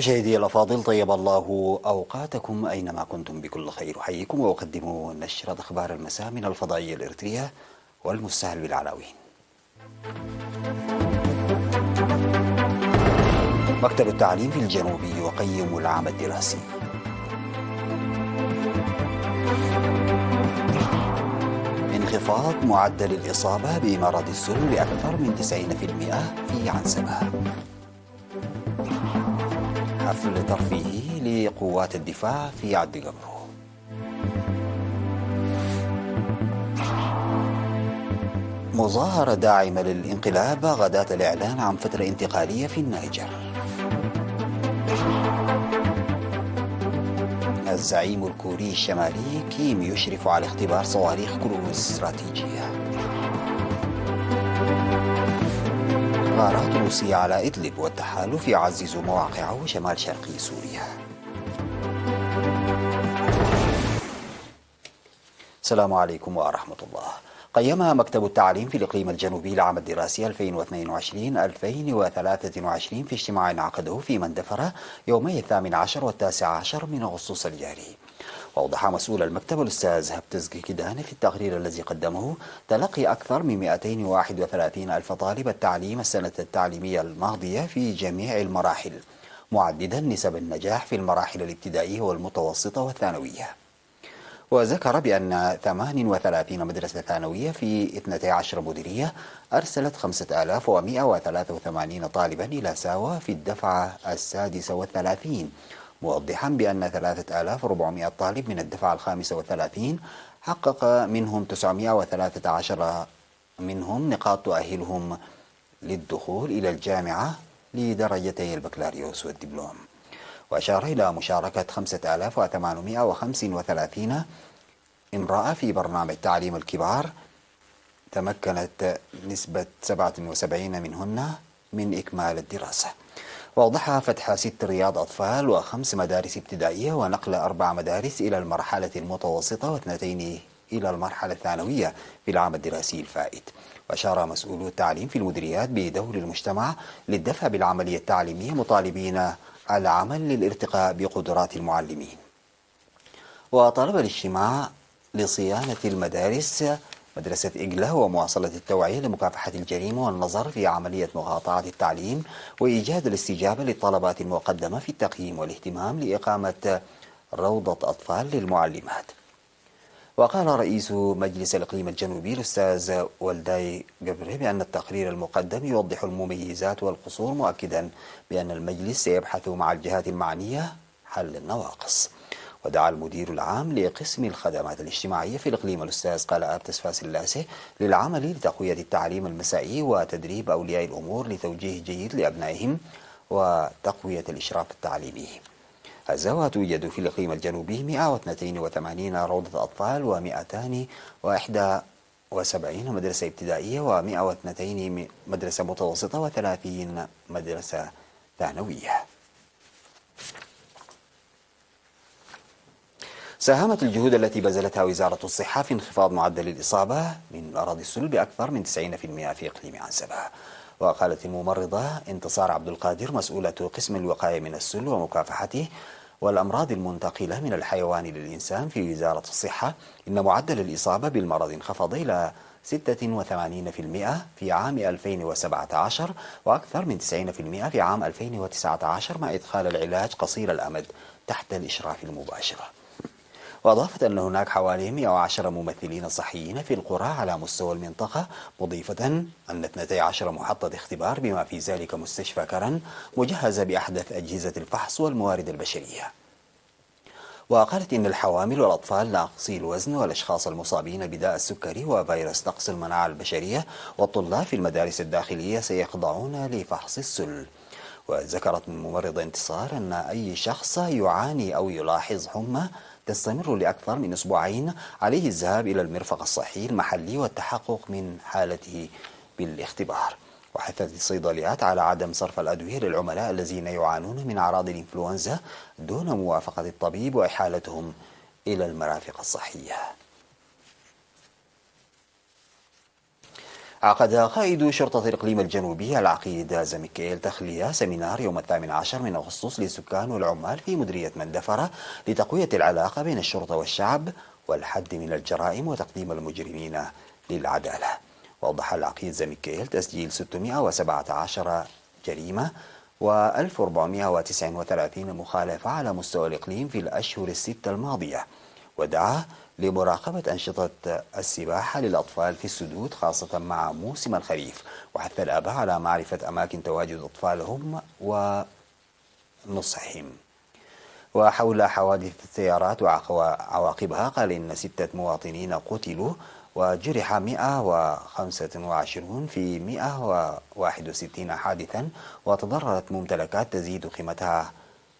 مشاهدي الأفاضل، طيب الله أوقاتكم أينما كنتم بكل خير. أحييكم وأقدم نشرة أخبار المساء من الفضائية الإريترية والمستهل بالعناوين. مكتب التعليم في الجنوب يقيم العام الدراسي. انخفاض معدل الإصابة بمرض السل بأكثر من 90% في عنسبة. حفل ترفيهي لقوات الدفاع في عد قبره. مظاهرة داعمة للانقلاب غداة الإعلان عن فترة انتقالية في النيجر. الزعيم الكوري الشمالي كيم يشرف على اختبار صواريخ كروز استراتيجية. غارات روسيا على إدلب والتحالف يعزز مواقعه شمال شرقي سوريا. السلام عليكم ورحمة الله. قيم مكتب التعليم في الإقليم الجنوبي العام الدراسي 2022-2023 في اجتماع عقده في مندفرة يومي 18 و19 من أغسطس الجاري. وأوضح مسؤول المكتب الأستاذ هبتز كيدان في التقرير الذي قدمه تلقي أكثر من 231 ألف طالب التعليم السنة التعليمية الماضية في جميع المراحل، معددا نسب النجاح في المراحل الابتدائية والمتوسطة والثانوية. وذكر بأن 38 مدرسة ثانوية في 12 مديرية أرسلت 5183 طالبا إلى ساوى في الدفعة 36، موضحا بأن 3400 طالب من الدفعة 35 حقق منهم 913 منهم نقاط تؤهلهم للدخول إلى الجامعة لدرجتي البكالوريوس والدبلوم. وأشار إلى مشاركة 5835 امرأة في برنامج تعليم الكبار، تمكنت نسبة 77 منهن من إكمال الدراسة. وأوضح فتح 6 رياض أطفال و5 مدارس ابتدائية ونقل 4 مدارس إلى المرحلة المتوسطة و2 إلى المرحلة الثانوية في العام الدراسي الفائت. وأشار مسؤولو التعليم في المديريات بدور المجتمع للدفع بالعملية التعليمية، مطالبين العمل للارتقاء بقدرات المعلمين. وطلب الاجتماع لصيانة المدارس مدرسة إقلة ومواصلة التوعية لمكافحة الجريمة والنظر في عملية مقاطعة التعليم وإيجاد الاستجابة للطلبات المقدمة في التقييم والاهتمام لإقامة روضة أطفال للمعلمات. وقال رئيس مجلس الإقليم الجنوبي الأستاذ ولداي قبري بأن التقرير المقدم يوضح المميزات والقصور، مؤكدا بأن المجلس سيبحث مع الجهات المعنية حل النواقص. ودعا المدير العام لقسم الخدمات الاجتماعية في الإقليم الأستاذ قلعاب تسفاسلاسي للعمل لتقوية التعليم المسائي وتدريب أولياء الأمور لتوجيه جيد لأبنائهم وتقوية الإشراف التعليمي. هذا توجد في الإقليم الجنوبي 182 روضة أطفال و271 مدرسة ابتدائية و102 مدرسة متوسطة و30 مدرسة ثانوية. ساهمت الجهود التي بذلتها وزارة الصحة في انخفاض معدل الإصابة من مرض السل بأكثر من 90% في إقليم عنسبة. وقالت الممرضة انتصار عبد القادر مسؤولة قسم الوقاية من السل ومكافحته والأمراض المنتقلة من الحيوان للإنسان في وزارة الصحة إن معدل الإصابة بالمرض انخفض إلى 86% في عام 2017 وأكثر من 90% في عام 2019 مع إدخال العلاج قصير الأمد تحت الإشراف المباشر. وأضافت أن هناك حوالي 110 ممثلين صحيين في القرى على مستوى المنطقة، مضيفة أن 12 محطة اختبار بما في ذلك مستشفى كرن مجهزة بأحدث أجهزة الفحص والموارد البشرية. وقالت إن الحوامل والأطفال ناقصي الوزن والأشخاص المصابين بداء السكري وفيروس نقص المناعة البشرية والطلاب في المدارس الداخلية سيخضعون لفحص السل. وذكرت الممرضة انتصار أن أي شخص يعاني أو يلاحظ حمى تستمر لأكثر من أسبوعين عليه الذهاب إلى المرفق الصحي المحلي والتحقق من حالته بالاختبار. وحثت الصيدليات على عدم صرف الأدوية للعملاء الذين يعانون من أعراض الإنفلونزا دون موافقة الطبيب وإحالتهم إلى المرافق الصحية. عقد قائد شرطة الإقليم الجنوبي العقيد زميكيل تخلية سمينار يوم 18 من أغسطس للسكان والعمال في مديرية مندفرة لتقوية العلاقة بين الشرطة والشعب والحد من الجرائم وتقديم المجرمين للعدالة. وأوضح العقيد زميكيل تسجيل 617 جريمة و1439 مخالفة على مستوى الإقليم في الأشهر الستة الماضية، ودعا لمراقبة أنشطة السباحة للأطفال في السدود خاصة مع موسم الخريف، وحث الآباء على معرفة أماكن تواجد أطفالهم ونصحهم. وحول حوادث السيارات وعواقبها قال إن 6 مواطنين قتلوا وجرح 125 في 161 حادثا، وتضررت ممتلكات تزيد قيمتها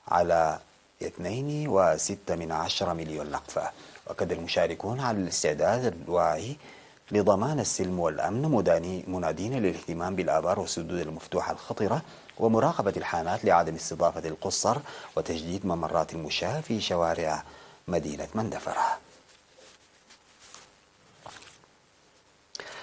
على 2.6 مليون نقفة. وأكد المشاركون على الاستعداد الواعي لضمان السلم والأمن، منادين للاهتمام بالآبار والسدود المفتوحة الخطرة ومراقبة الحانات لعدم استضافة القُصّر وتجديد ممرات المشاة في شوارع مدينة مندفرة.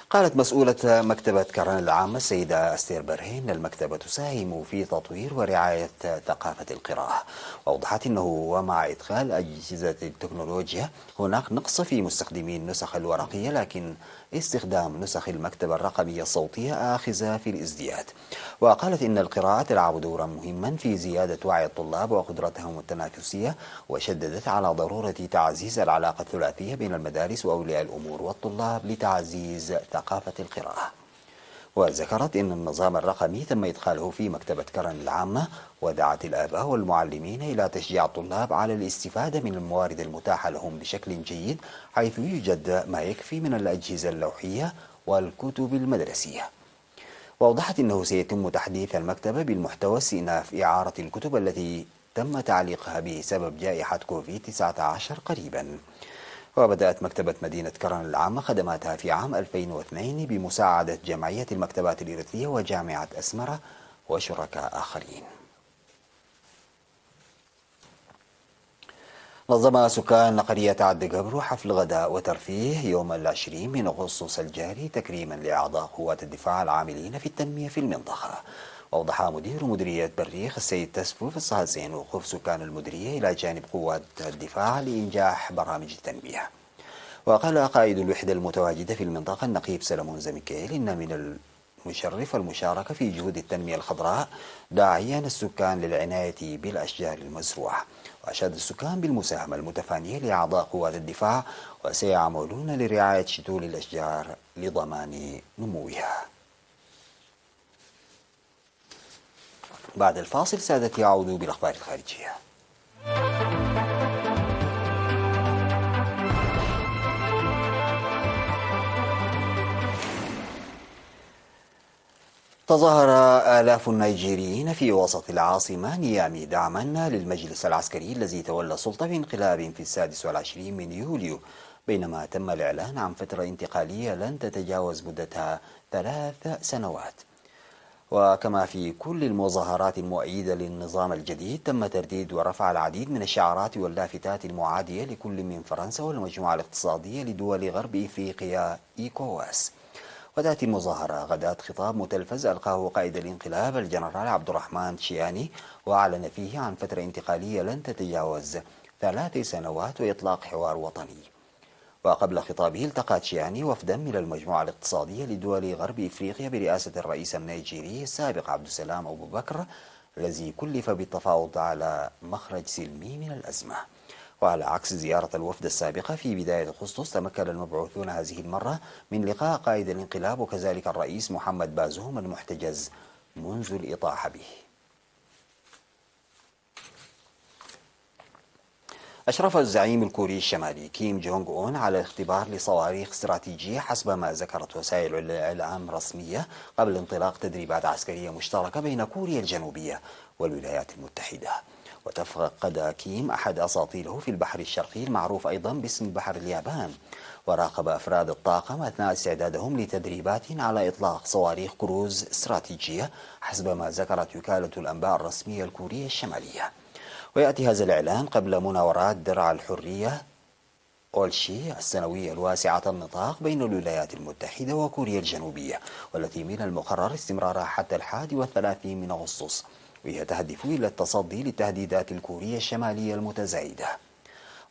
قالت مسؤولة مكتبة كرن العامة السيدة أستير برهين المكتبة تساهم في تطوير ورعاية ثقافة القراءة، وأوضحت أنه ومع إدخال أجهزة التكنولوجيا هناك نقص في مستخدمي النسخ الورقية، لكن استخدام نسخ المكتبة الرقمية الصوتية آخذة في الازدياد. وقالت إن القراءة تلعب دورا مهما في زيادة وعي الطلاب وقدرتهم التنافسية، وشددت على ضرورة تعزيز العلاقة الثلاثية بين المدارس وأولياء الأمور والطلاب لتعزيز ثقافة القراءة. وذكرت أن النظام الرقمي تم إدخاله في مكتبة كرن العامة، ودعت الآباء والمعلمين إلى تشجيع الطلاب على الاستفادة من الموارد المتاحة لهم بشكل جيد، حيث يوجد ما يكفي من الأجهزة اللوحية والكتب المدرسية. وأوضحت أنه سيتم تحديث المكتبة بالمحتوى استئناف إعارة الكتب التي تم تعليقها بسبب جائحة كوفيد-19 قريبا. وبدأت مكتبة مدينة كرن العامة خدماتها في عام 2002 بمساعدة جمعية المكتبات الإرثية وجامعة أسمرة وشركاء آخرين. نظم سكان قرية عد قبرو حفل غداء وترفيه يوم 20 من أغسطس الجاري تكريما لأعضاء قوات الدفاع العاملين في التنمية في المنطقة. وأوضح مدير مديرية بريخ السيد تسفو في الصهاصين وقوف سكان المديرية إلى جانب قوات الدفاع لإنجاح برامج التنمية. وقال قائد الوحدة المتواجدة في المنطقة النقيب سلمون زميكيل إن من المشرف المشاركة في جهود التنمية الخضراء، داعيا السكان للعناية بالأشجار المزروعة. وأشاد السكان بالمساهمة المتفانية لأعضاء قوات الدفاع، وسيعملون لرعاية شتول الأشجار لضمان نموها. بعد الفاصل سادتي يعود بالأخبار الخارجية. تظاهر آلاف النيجيريين في وسط العاصمة نيامي دعما للمجلس العسكري الذي تولى السلطة بانقلاب في 26 من يوليو، بينما تم الإعلان عن فترة انتقالية لن تتجاوز مدتها 3 سنوات. وكما في كل المظاهرات المؤيدة للنظام الجديد، تم ترديد ورفع العديد من الشعارات واللافتات المعادية لكل من فرنسا والمجموعة الاقتصادية لدول غرب إفريقيا إيكواس. وتأتي المظاهرة غداة خطاب متلفز ألقاه قائد الانقلاب الجنرال عبد الرحمن تشياني، وأعلن فيه عن فترة انتقالية لن تتجاوز 3 سنوات وإطلاق حوار وطني. وقبل خطابه التقى تشياني وفدا من المجموعة الاقتصادية لدول غرب إفريقيا برئاسة الرئيس النيجيري السابق عبد السلام أبو بكر، الذي كلف بالتفاوض على مخرج سلمي من الأزمة. وعلى عكس زيارة الوفد السابقة في بداية أغسطس، تمكن المبعوثون هذه المرة من لقاء قائد الانقلاب وكذلك الرئيس محمد بازوم المحتجز منذ الإطاحة به. أشرف الزعيم الكوري الشمالي كيم جونغ أون على اختبار لصواريخ استراتيجية حسب ما ذكرت وسائل الإعلام رسمية قبل انطلاق تدريبات عسكرية مشتركة بين كوريا الجنوبية والولايات المتحدة. وتفقد كيم أحد أساطيله في البحر الشرقي المعروف أيضا باسم بحر اليابان، وراقب أفراد الطاقم أثناء استعدادهم لتدريبات على إطلاق صواريخ كروز استراتيجية حسب ما ذكرت وكالة الأنباء الرسمية الكورية الشمالية. ويأتي هذا الإعلان قبل مناورات درع الحرية أولشي السنوية الواسعة النطاق بين الولايات المتحدة وكوريا الجنوبية، والتي من المقرر استمرارها حتى 31 من أغسطس، وهي تهدف إلى التصدي للتهديدات الكورية الشمالية المتزايدة.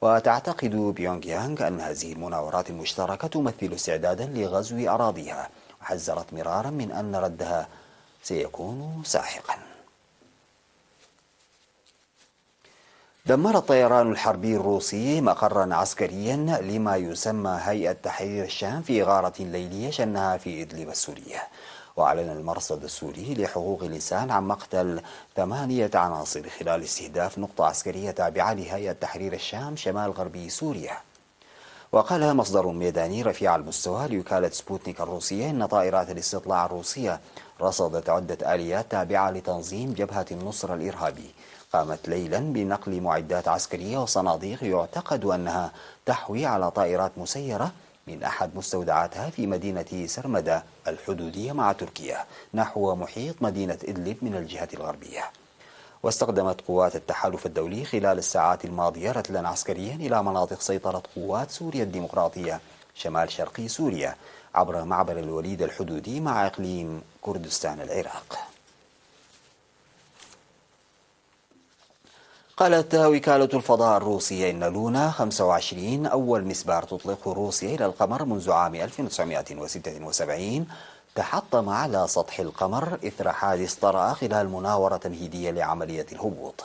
وتعتقد بيونغ يانغ أن هذه المناورات المشتركة تمثل استعدادا لغزو أراضيها، وحذرت مرارا من أن ردها سيكون ساحقا. دمر الطيران الحربي الروسي مقرا عسكريا لما يسمى هيئة تحرير الشام في غارة ليلية شنها في إدلب السورية. وأعلن المرصد السوري لحقوق الإنسان عن مقتل 8 عناصر خلال استهداف نقطة عسكرية تابعة لهيئة تحرير الشام شمال غربي سوريا. وقال مصدر ميداني رفيع المستوى لوكالة سبوتنيك الروسية إن طائرات الاستطلاع الروسية رصدت عدة آليات تابعة لتنظيم جبهة النصرة الإرهابي قامت ليلا بنقل معدات عسكرية وصناديق يعتقد أنها تحوي على طائرات مسيرة من أحد مستودعاتها في مدينة سرمدة الحدودية مع تركيا نحو محيط مدينة إدلب من الجهة الغربية. واستخدمت قوات التحالف الدولي خلال الساعات الماضية رتلا عسكريا إلى مناطق سيطرة قوات سوريا الديمقراطية شمال شرقي سوريا عبر معبر الوليد الحدودي مع إقليم كردستان العراق. قالت وكالة الفضاء الروسية إن لونا 25 أول مسبار تطلقه روسيا إلى القمر منذ عام 1976 تحطم على سطح القمر إثر حادث طرأ خلال مناورة تمهيدية لعملية الهبوط.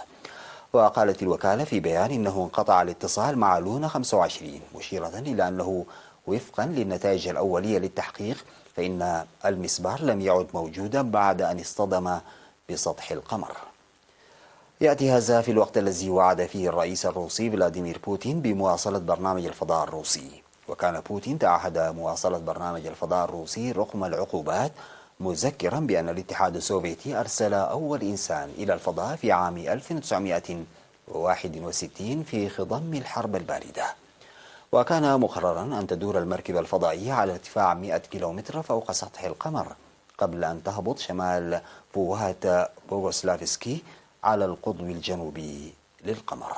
وقالت الوكالة في بيان إنه انقطع الاتصال مع لونا 25 مشيرة إلى أنه وفقا للنتائج الأولية للتحقيق فإن المسبار لم يعد موجودا بعد أن اصطدم بسطح القمر. يأتي هذا في الوقت الذي وعد فيه الرئيس الروسي فلاديمير بوتين بمواصلة برنامج الفضاء الروسي. وكان بوتين تعهد مواصلة برنامج الفضاء الروسي رغم العقوبات مذكرا بأن الاتحاد السوفيتي أرسل أول إنسان إلى الفضاء في عام 1961 في خضم الحرب الباردة. وكان مقررا أن تدور المركبة الفضائية على ارتفاع 100 كيلومتر فوق سطح القمر قبل أن تهبط شمال فوهة بوغوسلافسكي على القطب الجنوبي للقمر.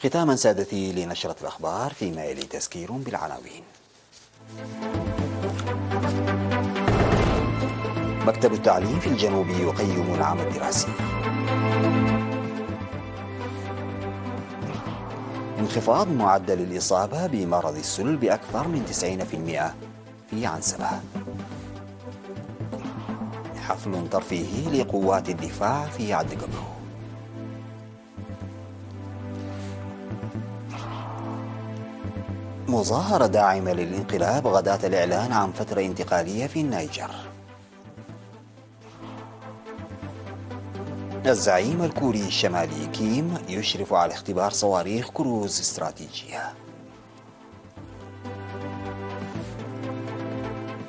ختاما سادتي لنشرة الأخبار فيما يلي تذكير بالعناوين. مكتب التعليم في الجنوب يقيم العام الدراسي. انخفاض معدل الإصابة بمرض السل بأكثر من 90% في عنسبة. حفل ترفيهي لقوات الدفاع في عدقبو. مظاهرة داعمة للانقلاب غداة الإعلان عن فترة انتقالية في النيجر. الزعيم الكوري الشمالي كيم يشرف على اختبار صواريخ كروز استراتيجية.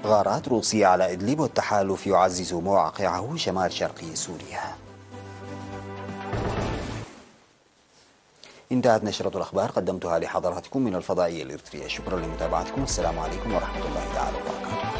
غارات روسية على إدلب والتحالف يعزز مواقعه شمال شرقي سوريا. انتهت نشرة الأخبار قدمتها لحضراتكم من الفضائية الإريترية. شكرا لمتابعتكم. السلام عليكم ورحمة الله تعالى وبركاته.